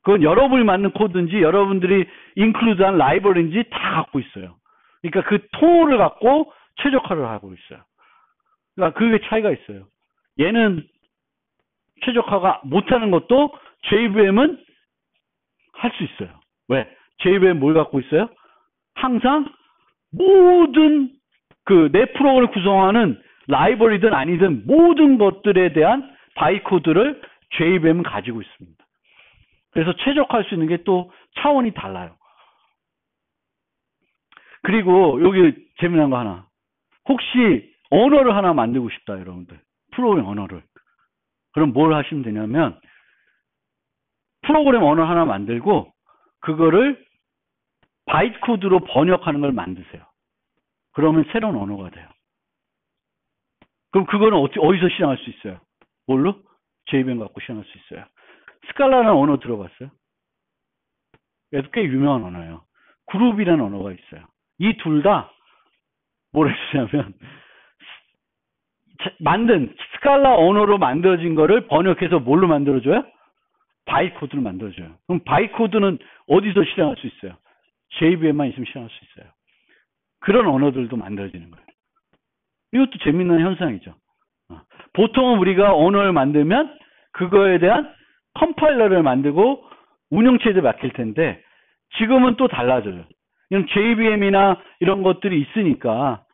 그건 여러분이 만든 코드인지 여러분들이 인클루드한 라이브러리인지 다 갖고 있어요. 그러니까 그 통을 갖고 최적화를 하고 있어요. 그러니까 그게 차이가 있어요. 얘는 최적화가 못하는 것도 JVM은 할 수 있어요. 왜? JVM 뭘 갖고 있어요? 항상 모든 그 내 프로그램을 구성하는 라이브러리든 아니든 모든 것들에 대한 바이코드를 JVM은 가지고 있습니다. 그래서 최적화할 수 있는 게 또 차원이 달라요. 그리고 여기 재미난 거 하나. 혹시 언어를 하나 만들고 싶다, 여러분들. 프로그램 언어를. 그럼 뭘 하시면 되냐면 프로그램 언어 하나 만들고 그거를 바이트 코드로 번역하는 걸 만드세요. 그러면 새로운 언어가 돼요. 그럼 그거는 어디서 실행할 수 있어요? 뭘로? JVM 갖고 실행할 수 있어요. 스칼라라는 언어 들어봤어요? 얘도 꽤 유명한 언어예요. 그룹이라는 언어가 있어요. 이 둘 다 뭘 해주냐면 만든 스칼라 언어로 만들어진 거를 번역해서 뭘로 만들어줘요? 바이코드로 만들어줘요. 그럼 바이코드는 어디서 실행할 수 있어요? JVM만 있으면 실행할 수 있어요. 그런 언어들도 만들어지는 거예요. 이것도 재밌는 현상이죠. 보통은 우리가 언어를 만들면 그거에 대한 컴파일러를 만들고 운영체제를 맡길 텐데 지금은 또 달라져요. 그냥 JVM이나 이런 것들이 있으니까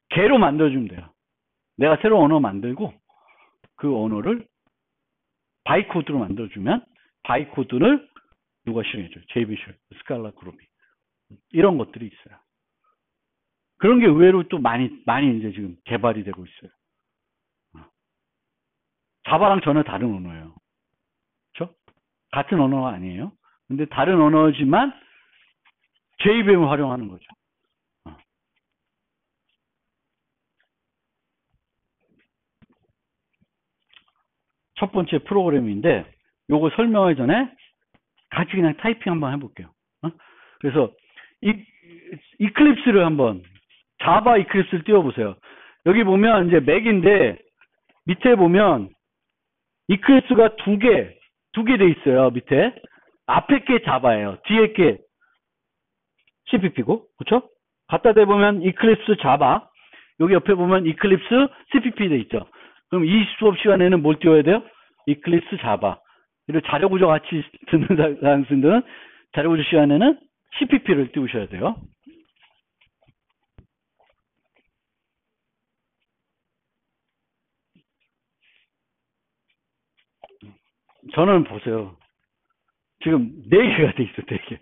개로 만들어주면 돼요. 내가 새로운 언어 만들고 그 언어를 바이코드로 만들어주면 바이코드를 누가 실행해줘요? JVC, 스칼라 그룹이. 이런 것들이 있어요. 그런 게 의외로 또 많이 이제 지금 개발이 되고 있어요. 자바랑 전혀 다른 언어예요. 그렇죠? 같은 언어가 아니에요. 근데 다른 언어지만 JVM을 활용하는 거죠. 첫 번째 프로그램인데 요거 설명하기 전에 같이 그냥 타이핑 한번 해볼게요. 그래서 이클립스를 한번 자바 이클립스를 띄워보세요. 여기 보면 이제 맥인데 밑에 보면 이클립스가 두 개 돼 있어요. 밑에 앞에 게 자바예요. 뒤에 게 CPP고 그렇죠? 갖다 대보면 이클립스 자바 여기 옆에 보면 이클립스 CPP 돼 있죠. 그럼 이 수업 시간에는 뭘 띄워야 돼요? 이클립스 자바. 그리고 자료구조 같이 듣는 사람들은 자료구조 시간에는 CPP를 띄우셔야 돼요. 저는 보세요. 지금 4개가 돼 있어, 4개.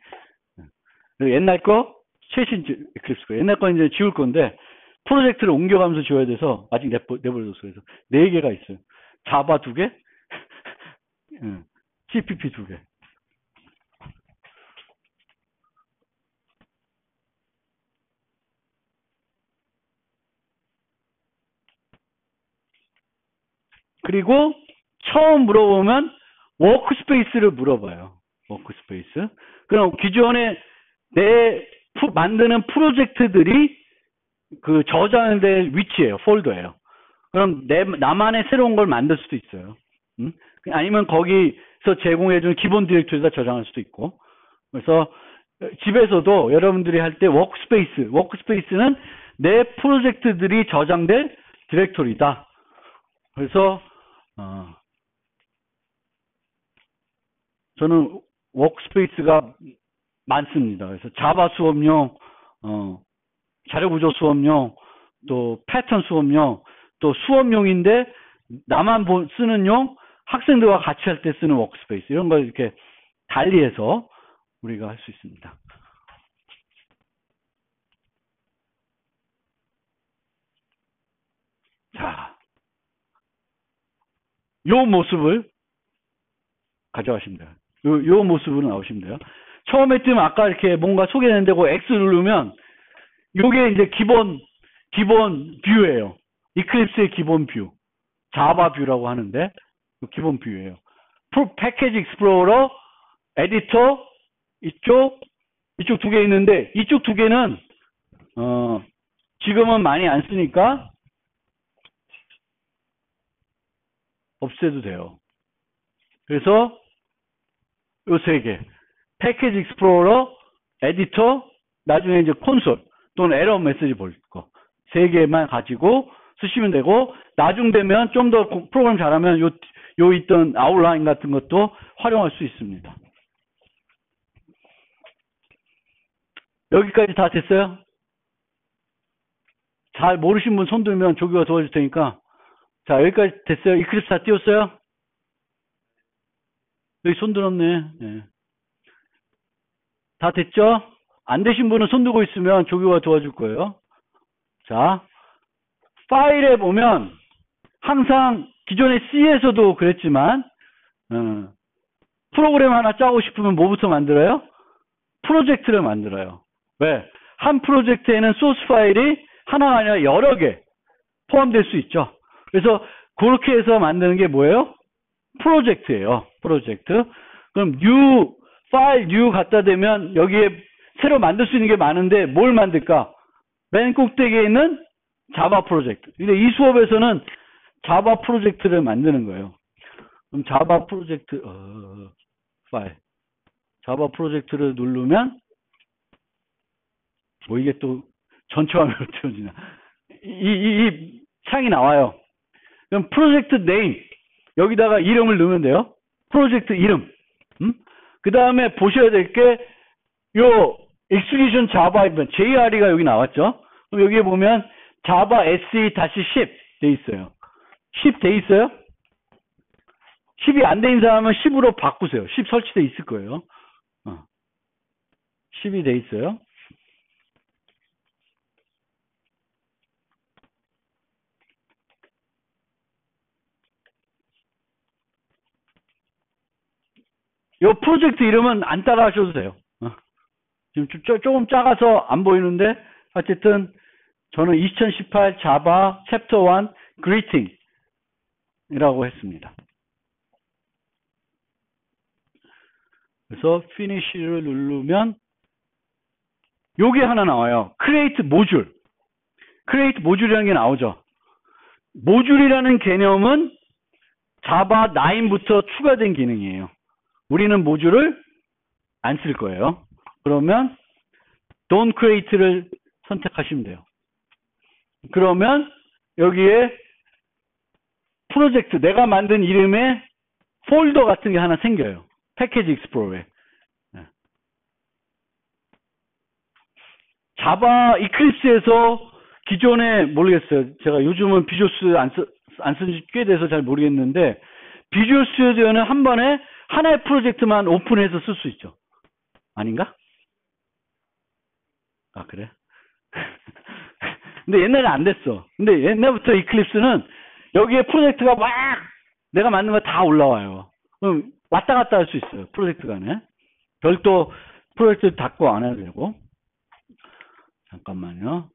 옛날 거, 최신 이클립스고, 옛날 거 이제 지울 건데, 프로젝트를 옮겨가면서 지워야 돼서, 아직 내버려뒀어요. 그래서 4개가 있어요. 자바 2개, CPP 2개. 그리고 처음 물어보면 워크스페이스를 물어봐요. 워크스페이스. 그럼 기존에 만드는 프로젝트들이 그 저장될 위치예요. 폴더예요. 그럼 나만의 새로운 걸 만들 수도 있어요. 아니면 거기서 제공해주는 기본 디렉토리에다 저장할 수도 있고. 그래서 집에서도 여러분들이 할 때 워크스페이스는 내 프로젝트들이 저장될 디렉토리다. 그래서 저는 워크스페이스가 많습니다. 그래서 자바 수업용, 자료구조 수업용, 또 패턴 수업용, 또 수업용인데 나만 쓰는 용, 학생들과 같이 할 때 쓰는 워크스페이스 이런 걸 이렇게 달리해서 우리가 할 수 있습니다. 자, 요 모습을 가져가시면 돼요. 요 모습으로 나오시면 돼요. 처음에 뜨면 아까 이렇게 뭔가 소개했는데 그 X 누르면 요게 이제 기본 뷰예요. 이클립스의 기본 뷰. 자바 뷰라고 하는데 기본 뷰예요. 패키지 익스플로러, 에디터 이쪽 2개 있는데 이쪽 2개는 지금은 많이 안 쓰니까 없애도 돼요. 그래서 요 3개. 패키지 익스플로러, 에디터, 나중에 이제 콘솔 또는 에러 메시지 볼 거. 3개만 가지고 쓰시면 되고 나중 되면 좀 더 프로그램 잘하면 요 있던 아웃라인 같은 것도 활용할 수 있습니다. 여기까지 다 됐어요? 잘 모르신 분 손 들면 조교가 도와줄 테니까. 자, 여기까지 됐어요? 이클립스 다 띄웠어요? 여기 손 들었네. 네. 다 됐죠? 안 되신 분은 손 들고 있으면 조교가 도와줄 거예요. 자, 파일에 보면 항상 기존의 C에서도 그랬지만 프로그램 하나 짜고 싶으면 뭐부터 만들어요? 프로젝트를 만들어요. 왜? 한 프로젝트에는 소스 파일이 하나가 아니라 여러 개 포함될 수 있죠. 그래서 그렇게 해서 만드는 게 뭐예요? 프로젝트예요. 프로젝트. 그럼 파일 new 갖다 대면 여기에 새로 만들 수 있는 게 많은데 뭘 만들까? 맨 꼭대기에 있는 자바 프로젝트. 근데 이 수업에서는 자바 프로젝트를 만드는 거예요. 그럼 자바 프로젝트 파일 자바 프로젝트를 누르면 뭐 이게 또 전체 화면으로 띄워지나 이 창이 나와요. 그럼 프로젝트 네임 여기다가 이름을 넣으면 돼요. 프로젝트 이름. 그 다음에 보셔야 될 게 요 execution java JRE가 여기 나왔죠. 그럼 여기에 보면 java SE-10 돼 있어요. 10 돼 있어요? 10이 안 돼 있는 사람은 10으로 바꾸세요. 10 설치돼 있을 거예요. 10이 돼 있어요. 요 프로젝트 이름은 안 따라 하셔도 돼요. 지금 조금 작아서 안 보이는데 어쨌든 저는 2018 자바 챕터 1 greeting 이라고 했습니다. 그래서 finish를 누르면 요게 하나 나와요. create 모듈. create 모듈이라는 게 나오죠. 모듈이라는 개념은 자바 9부터 추가된 기능이에요. 우리는 모듈을 안 쓸 거예요. 그러면 don't create를 선택하시면 돼요. 그러면 여기에 프로젝트 내가 만든 이름의 폴더 같은 게 하나 생겨요. 패키지 익스플로러에. 자바 이클립스에서 기존에 모르겠어요. 제가 요즘은 비주얼 스튜디오 안 쓴 지 꽤 돼서 잘 모르겠는데 비주얼 스튜디오는 한 번에 하나의 프로젝트만 오픈해서 쓸 수 있죠. 아닌가? 아 그래? 근데 옛날에 안 됐어. 근데 옛날부터 이클립스는 여기에 프로젝트가 막 내가 만든 거 다 올라와요. 그럼 왔다 갔다 할 수 있어요. 프로젝트 간에. 별도 프로젝트 닫고 안 해도 되고. 잠깐만요.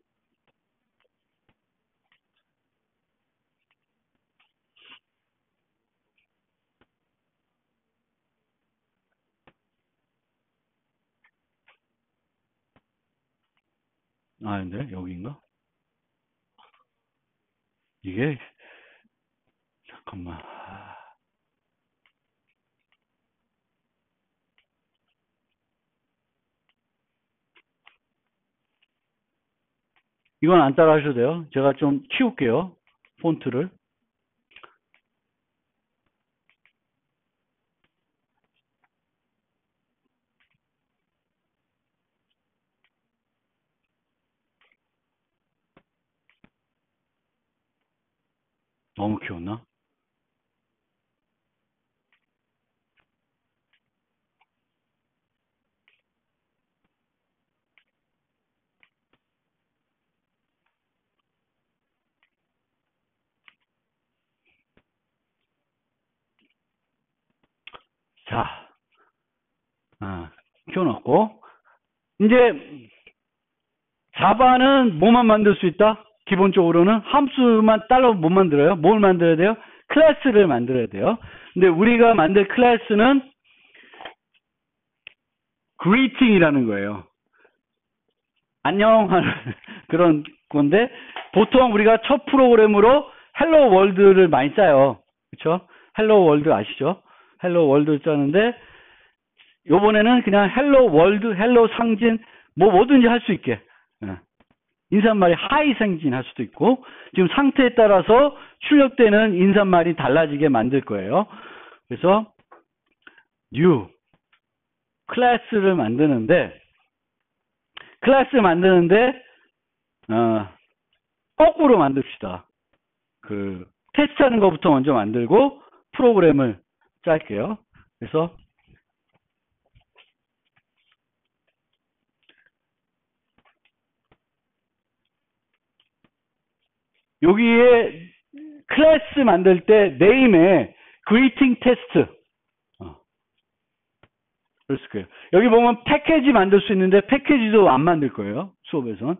아, 근데 여기인가? 이게 잠깐만. 이건 안 따라 하셔도 돼요. 제가 좀 키울게요. 폰트를. 너무 키웠나? 자, 키워놨고. 이제 자바는 뭐만 만들 수 있다? 기본적으로는 함수만 따로 못 만들어요. 뭘 만들어야 돼요? 클래스를 만들어야 돼요. 근데 우리가 만들 클래스는 greeting이라는 거예요. 안녕 하는 그런 건데 보통 우리가 첫 프로그램으로 헬로 월드를 많이 짜요. 그렇죠? 헬로 월드 아시죠? 헬로 월드 짜는데 요번에는 그냥 헬로 월드, 헬로 상진 뭐 뭐든지 할 수 있게 인사말이 하이 상진 할 수도 있고 지금 상태에 따라서 출력되는 인사말이 달라지게 만들 거예요. 그래서 new 클래스를 만드는데 거꾸로 만듭시다. 그 테스트하는 것부터 먼저 만들고 프로그램을 짤게요. 그래서 여기에 클래스 만들 때 네임에 greeting test 그랬을 거예요. 여기 보면 패키지 만들 수 있는데 패키지도 안 만들 거예요. 수업에서는.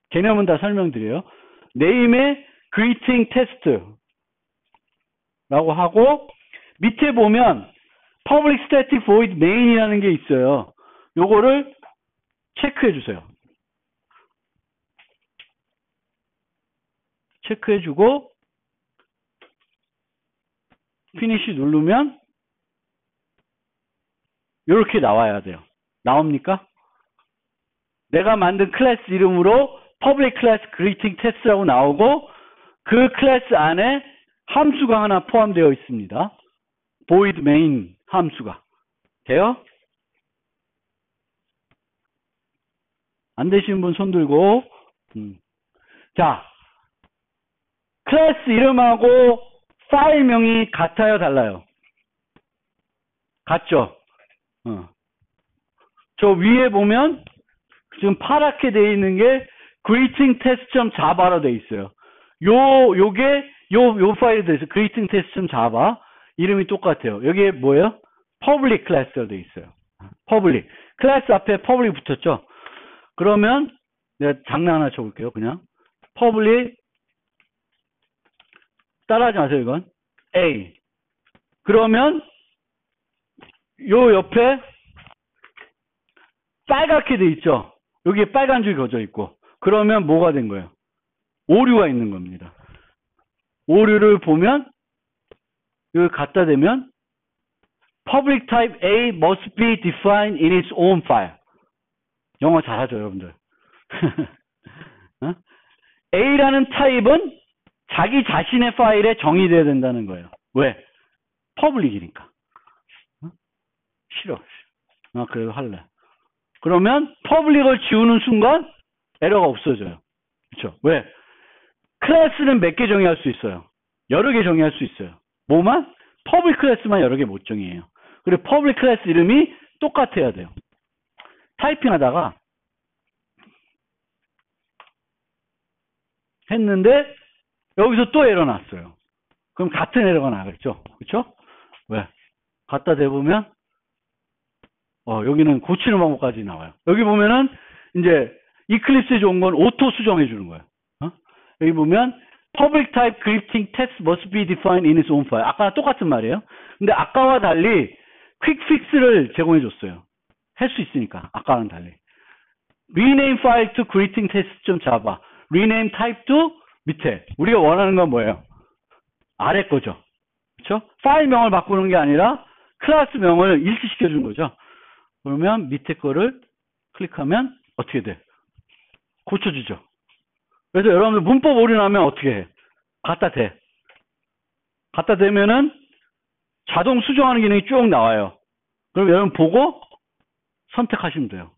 개념은 다 설명드려요. 네임에 greeting test 라고 하고 밑에 보면 public static void main이라는 게 있어요. 요거를 체크해 주세요. 체크해주고 피니시 누르면 이렇게 나와야 돼요. 나옵니까? 내가 만든 클래스 이름으로 public class greeting test라고 나오고 그 클래스 안에 함수가 하나 포함되어 있습니다. void main 함수가. 돼요? 안 되시는 분 손 들고. 자, 클래스 이름하고 파일명이 같아요, 달라요? 같죠? 저 위에 보면 지금 파랗게 되어 있는 게 greetingtest.java로 되어 있어요. 요 파일에 대해서 greetingtest.java 이름이 똑같아요. 여기에 뭐예요? public class로 되어 있어요. public. 클래스 앞에 public 붙었죠? 그러면 내가 장난 하나 쳐볼게요. 그냥 public 따라하지 마세요. 이건 A. 그러면 요 옆에 빨갛게 돼 있죠? 여기에 빨간 줄이 그어져 있고 그러면 뭐가 된 거예요? 오류가 있는 겁니다. 오류를 보면 여기 갖다 대면 public type A must be defined in its own file. 영어 잘하죠, 여러분들. A라는 타입은 자기 자신의 파일에 정의되어야 된다는 거예요. 왜? public이니까. 싫어. 그래도 할래. 그러면 public을 지우는 순간 에러가 없어져요. 그렇죠? 왜? 클래스는 몇 개 정의할 수 있어요? 여러 개 정의할 수 있어요. 뭐만? public 클래스만 여러 개 못 정의해요. 그리고 public 클래스 이름이 똑같아야 돼요. 타이핑 하다가 했는데 여기서 또 에러 났어요. 그럼 같은 에러가 나겠죠? 그렇죠? 왜? 갖다 대보면 여기는 고치는 방법까지 나와요. 여기 보면은 이제 이클립스에 좋은 건 오토 수정해 주는 거예요. 여기 보면 public type greeting text must be defined in its own file. 아까랑 똑같은 말이에요. 근데 아까와 달리 퀵 픽스를 제공해 줬어요. 할 수 있으니까 아까랑 달리. rename file to greeting test.java. rename type to 밑에. 우리가 원하는 건 뭐예요? 아래 거죠. 그렇죠? 파일명을 바꾸는 게 아니라 클래스명을 일치시켜 주는 거죠. 그러면 밑에 거를 클릭하면 어떻게 돼? 고쳐주죠. 그래서 여러분들 문법 오류 나면 어떻게 해? 갖다 대. 갖다 대면은 자동 수정하는 기능이 쭉 나와요. 그럼 여러분 보고 선택하시면 돼요.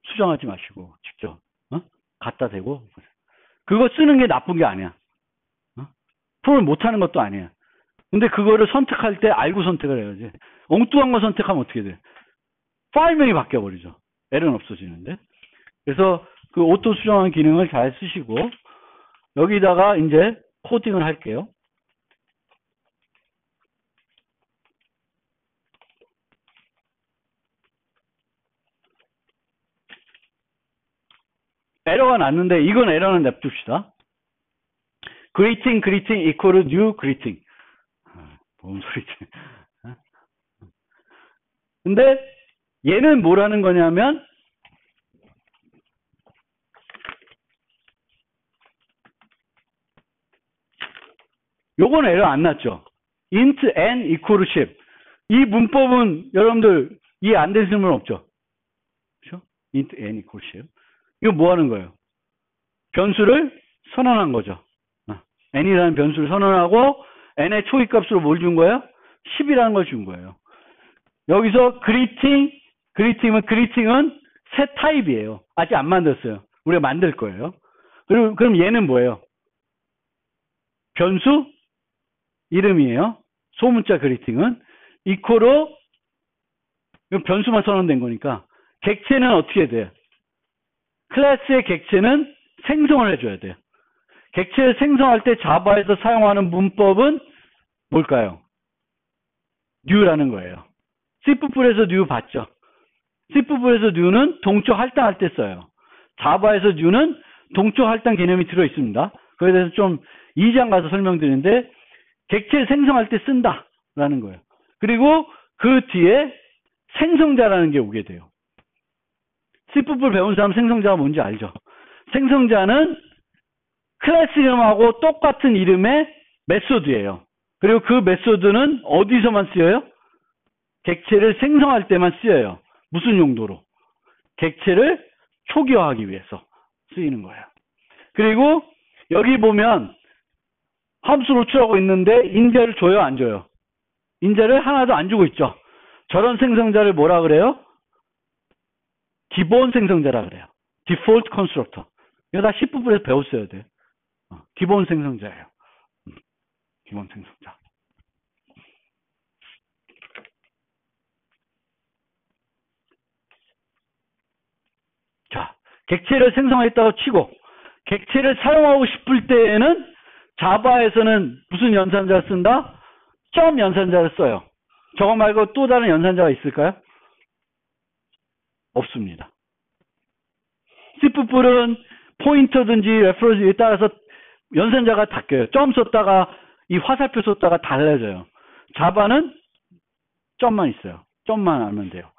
수정하지 마시고 직접 갖다 대고. 그거 쓰는 게 나쁜 게 아니야. 프로를 못하는 것도 아니야. 근데 그거를 선택할 때 알고 선택을 해야지. 엉뚱한 거 선택하면 어떻게 돼? 파일명이 바뀌어버리죠. 에러는 없어지는데. 그래서 그 오토 수정하는 기능을 잘 쓰시고 여기다가 이제 코딩을 할게요. 에러가 났는데 이건 에러는 냅둡시다. greeting equal new greeting. 뭔 소리지? 근데 얘는 뭐라는 거냐면 요건 에러 안 났죠. int n equal 10. 이 문법은 여러분들 이해 안 되시는 분 없죠? 그렇죠? int n equal 10. 이거 뭐 하는 거예요? 변수를 선언한 거죠. n이라는 변수를 선언하고 n의 초기값으로 뭘 준 거예요? 10이라는 걸 준 거예요. 여기서 greeting은 새 타입이에요. 아직 안 만들었어요. 우리가 만들 거예요. 그럼 얘는 뭐예요? 변수 이름이에요. 소문자 greeting은 equal로 변수만 선언된 거니까 객체는 어떻게 돼요? 클래스의 객체는 생성을 해줘야 돼요. 객체를 생성할 때 자바에서 사용하는 문법은 뭘까요? new라는 거예요. C++에서 new 봤죠? C++에서 new는 동적 할당할 때 써요. 자바에서 new는 동적 할당 개념이 들어있습니다. 그에 대해서 좀 2장 가서 설명드리는데 객체를 생성할 때 쓴다라는 거예요. 그리고 그 뒤에 생성자라는 게 오게 돼요. C++ 배운 사람 생성자가 뭔지 알죠? 생성자는 클래스 이름하고 똑같은 이름의 메소드예요. 그리고 그 메소드는 어디서만 쓰여요? 객체를 생성할 때만 쓰여요. 무슨 용도로? 객체를 초기화하기 위해서 쓰이는 거예요. 그리고 여기 보면 함수 노출하고 있는데 인자를 줘요, 안 줘요? 인자를 하나도 안 주고 있죠. 저런 생성자를 뭐라 그래요? 기본 생성자라 그래요. Default Constructor. 이거 다 10부분에서 배웠어야 돼요. 기본 생성자예요. 기본 생성자. 자, 객체를 생성했다고 치고 객체를 사용하고 싶을 때에는 자바에서는 무슨 연산자를 쓴다? 점 연산자를 써요. 저거 말고 또 다른 연산자가 있을까요? 없습니다. C++은 포인터든지 레퍼런스에 따라서 연산자가 바뀌어요. 점 썼다가 이 화살표 썼다가 달라져요. 자바는 점만 있어요. 점만 알면 돼요.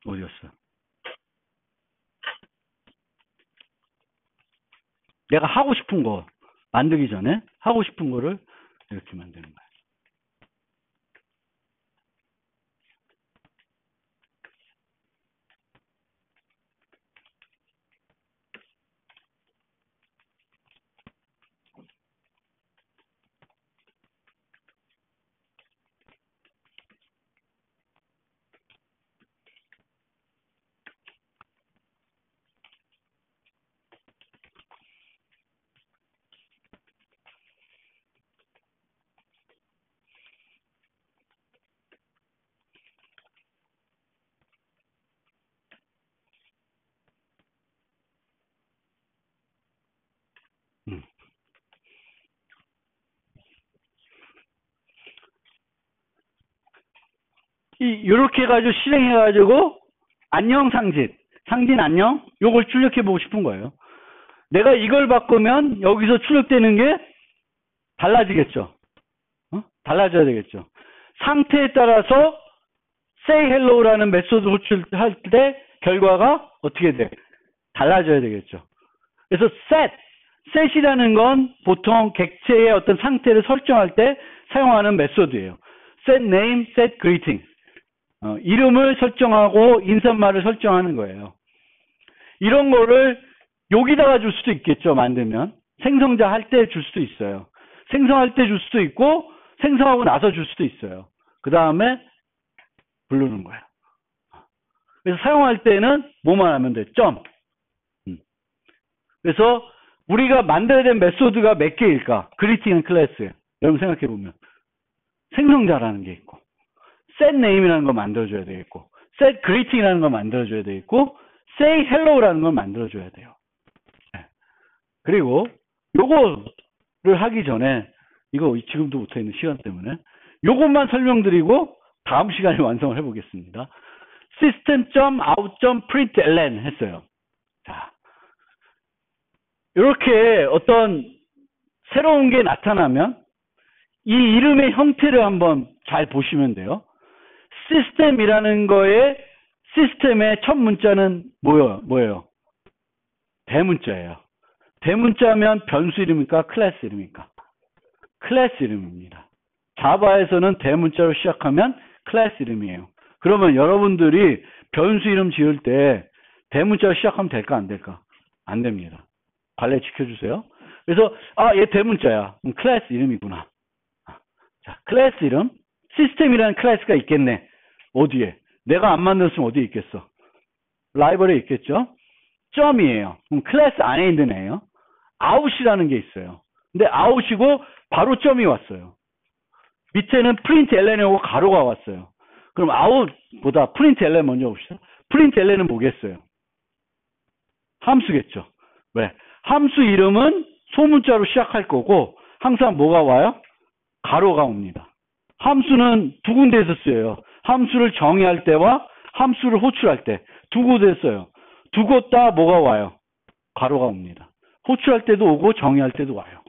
어디였어요? 내가 하고 싶은 거 만들기 전에 하고 싶은 거를 이렇게 만드는 거예요. 이렇게 해가지고 실행해가지고 안녕 상진 안녕 요걸 출력해보고 싶은 거예요. 내가 이걸 바꾸면 여기서 출력되는 게 달라지겠죠. 달라져야 되겠죠. 상태에 따라서 say hello라는 메소드 호출할 때 결과가 어떻게 돼? 달라져야 되겠죠. 그래서 set이라는 건 보통 객체의 어떤 상태를 설정할 때 사용하는 메소드예요. set name, set greeting. 이름을 설정하고 인사말을 설정하는 거예요. 이런 거를 여기다가 줄 수도 있겠죠. 만들면. 생성자 할 때 줄 수도 있어요. 생성할 때 줄 수도 있고 생성하고 나서 줄 수도 있어요. 그 다음에 부르는 거예요. 그래서 사용할 때는 뭐만 하면 돼? 점. 그래서 우리가 만들어야 될 메소드가 몇 개일까? 그리팅은 클래스예요. 여러분 생각해 보면 생성자라는 게 있고 set name이라는 거 만들어줘야 되겠고 set greeting이라는 거 만들어줘야 되겠고 say hello라는 걸 만들어줘야 돼요. 그리고 요거를 하기 전에 이거 지금도 못하는 시간 때문에 요것만 설명드리고 다음 시간에 완성을 해보겠습니다. system.out.println 했어요. 자, 이렇게 어떤 새로운 게 나타나면 이 이름의 형태를 한번 잘 보시면 돼요. 시스템이라는 거에 시스템의 첫 문자는 뭐예요? 대문자예요. 대문자면 변수 이름입니까? 클래스 이름입니까? 클래스 이름입니다. 자바에서는 대문자로 시작하면 클래스 이름이에요. 그러면 여러분들이 변수 이름 지을 때 대문자로 시작하면 될까 안 될까? 안 됩니다. 관례 지켜주세요. 그래서 얘 대문자야. 클래스 이름이구나. 자, 클래스 이름. 시스템이라는 클래스가 있겠네. 어디에? 내가 안 만들었으면 어디에 있겠어? 라이브러리에 있겠죠? 점이에요. 그럼 클래스 안에 있는 애예요. 아웃이라는 게 있어요. 근데 아웃이고 바로 점이 왔어요. 밑에는 프린트 ln이고 가로가 왔어요. 그럼 아웃보다 프린트 ln 먼저 봅시다. 프린트 ln은 뭐겠어요? 함수겠죠. 왜? 함수 이름은 소문자로 시작할 거고 항상 뭐가 와요? 가로가 옵니다. 함수는 두 군데에서 쓰여요. 함수를 정의할 때와 함수를 호출할 때 두 곳에 써요. 두 곳 다 뭐가 와요? 가로가 옵니다. 호출할 때도 오고 정의할 때도 와요.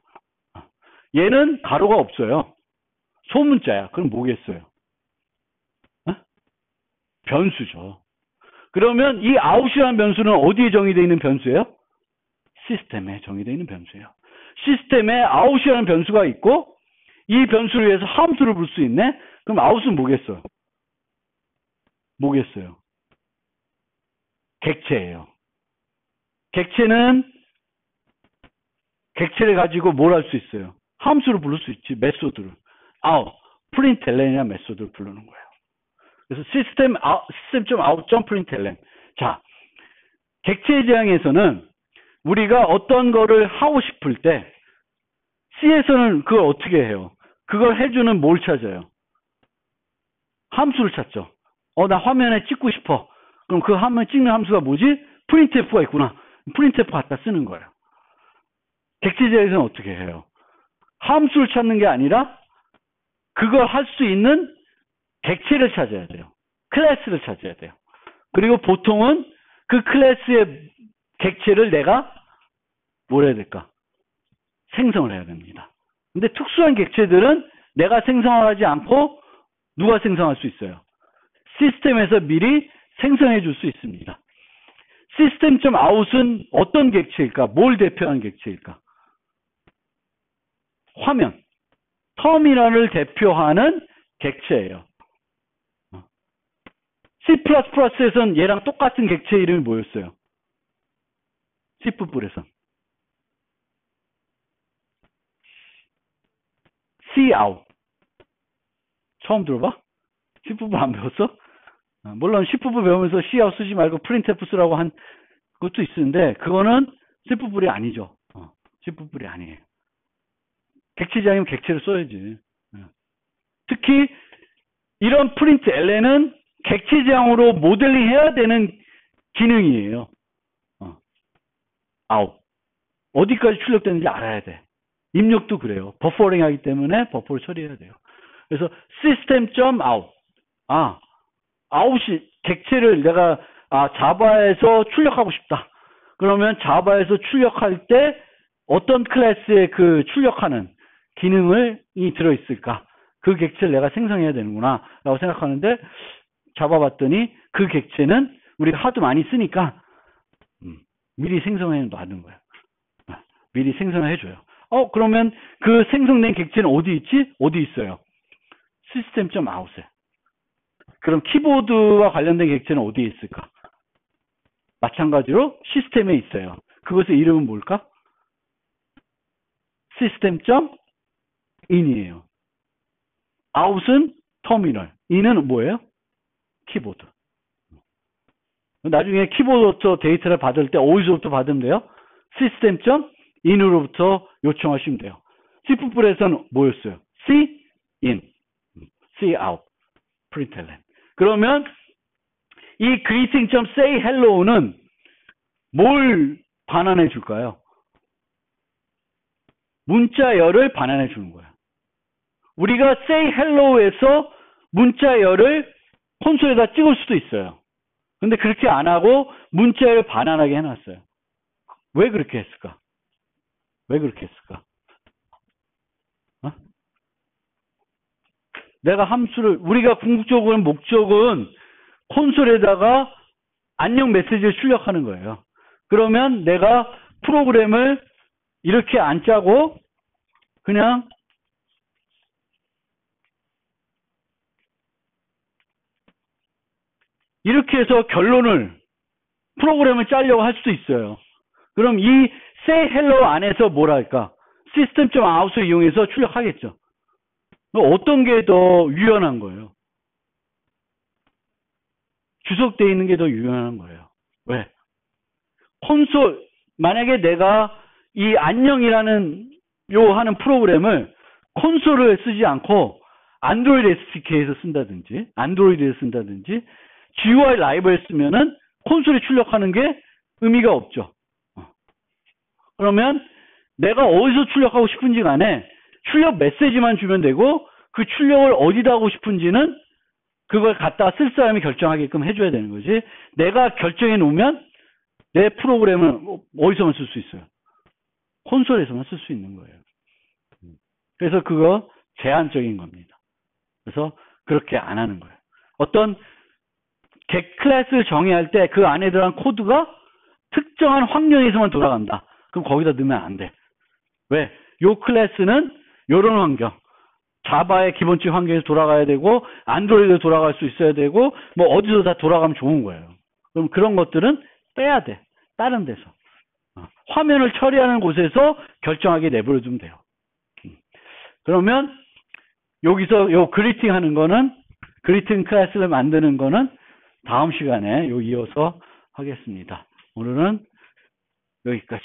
얘는 가로가 없어요. 소문자야. 그럼 뭐겠어요? 변수죠. 그러면 이 out이라는 변수는 어디에 정의되어 있는 변수예요? 시스템에 정의되어 있는 변수예요. 시스템에 out이라는 변수가 있고 이 변수를 위해서 함수를 부를 수 있네? 그럼 out은 뭐겠어요? 뭐겠어요? 객체예요. 객체를 가지고 뭘 할 수 있어요? 함수를 부를 수 있지. 메소드를. println이라는 메소드를 부르는 거예요. 그래서 system.out.println. 자, 객체 지향에서는 우리가 어떤 거를 하고 싶을 때 C에서는 그걸 어떻게 해요? 그걸 해주는 뭘 찾아요? 함수를 찾죠. 나 화면에 찍고 싶어. 그럼 그 화면 찍는 함수가 뭐지? printf가 있구나. printf 갖다 쓰는 거예요. 객체 지향에서는 어떻게 해요? 함수를 찾는 게 아니라 그걸 할 수 있는 객체를 찾아야 돼요. 클래스를 찾아야 돼요. 그리고 보통은 그 클래스의 객체를 내가 뭘 해야 될까? 생성을 해야 됩니다. 근데 특수한 객체들은 내가 생성하지 않고 누가 생성할 수 있어요? 시스템에서 미리 생성해 줄 수 있습니다. system.out은 어떤 객체일까? 뭘 대표하는 객체일까? 화면, 터미널을 대표하는 객체예요. C++에서는 얘랑 똑같은 객체 이름이 뭐였어요? C에선 cout. 처음 들어봐? C 안 배웠어? 물론 C 배우면서 cout 쓰지 말고 printf 쓰라고 한 것도 있는데 그거는 C 아니죠. C 아니에요. 객체지향이면 객체를 써야지. 특히 이런 println은 객체지향으로 모델링 해야 되는 기능이에요. out. 어디까지 출력되는지 알아야 돼. 입력도 그래요. 버퍼링 하기 때문에 버퍼를 처리해야 돼요. 그래서 system.out. out이 객체를 내가 자바에서 출력하고 싶다. 그러면 자바에서 출력할 때 어떤 클래스의 그 출력하는 기능이 들어있을까? 그 객체를 내가 생성해야 되는구나 라고 생각하는데 잡아봤더니 그 객체는 우리가 하도 많이 쓰니까 미리 생성해 놔둔 거예요. 미리 생성해 줘요. 그러면 그 생성된 객체는 어디 있지? 어디 있어요? system.out에. 그럼 키보드와 관련된 객체는 어디에 있을까? 마찬가지로 시스템에 있어요. 그것의 이름은 뭘까? system.in이에요. out은 터미널, in은 뭐예요? 키보드. 나중에 키보드부터 데이터를 받을 때 어디서부터 받으면 돼요? system.in으로부터 요청하시면 돼요. C++에서는 뭐였어요? in, cout, println. 그러면 이 greeting.say hello는 뭘 반환해 줄까요? 문자열을 반환해 주는 거예요. 우리가 say hello에서 문자열을 콘솔에다 찍을 수도 있어요. 근데 그렇게 안 하고 문자열 반환하게 해놨어요. 왜 그렇게 했을까? 왜 그렇게 했을까? 내가 함수를, 우리가 궁극적으로 목적은 콘솔에다가 안녕 메시지를 출력하는 거예요. 그러면 내가 프로그램을 이렇게 안 짜고 그냥 이렇게 해서 프로그램을 짜려고 할 수도 있어요. 그럼 이 say hello 안에서 뭐랄까? system.out을 이용해서 출력하겠죠. 어떤 게 더 유연한 거예요? 주석되어 있는 게 더 유연한 거예요. 왜? 만약에 내가 이 안녕이라는 하는 프로그램을 콘솔을 쓰지 않고 안드로이드 SDK에서 쓴다든지 안드로이드에서 쓴다든지 GUI 라이브를 쓰면은 콘솔에 출력하는 게 의미가 없죠. 그러면 내가 어디서 출력하고 싶은지 간에 출력 메시지만 주면 되고 그 출력을 어디다 하고 싶은지는 그걸 갖다 쓸 사람이 결정하게끔 해줘야 되는 거지. 내가 결정해 놓으면 내 프로그램을 어디서만 쓸 수 있어요? 콘솔에서만 쓸 수 있는 거예요. 그래서 그거 제한적인 겁니다. 그래서 그렇게 안 하는 거예요. 어떤 get 클래스를 정의할 때 그 안에 들어간 코드가 특정한 환경에서만 돌아간다. 그럼 거기다 넣으면 안 돼. 왜? 요 클래스는 요런 환경. 자바의 기본적인 환경에서 돌아가야 되고, 안드로이드에 돌아갈 수 있어야 되고, 뭐 어디서 다 돌아가면 좋은 거예요. 그럼 그런 것들은 빼야 돼. 다른 데서. 화면을 처리하는 곳에서 결정하게 내버려두면 돼요. 그러면 여기서 요 그리팅 하는 거는, 그리팅 클래스를 만드는 거는 다음 시간에 이어서 하겠습니다. 오늘은 여기까지.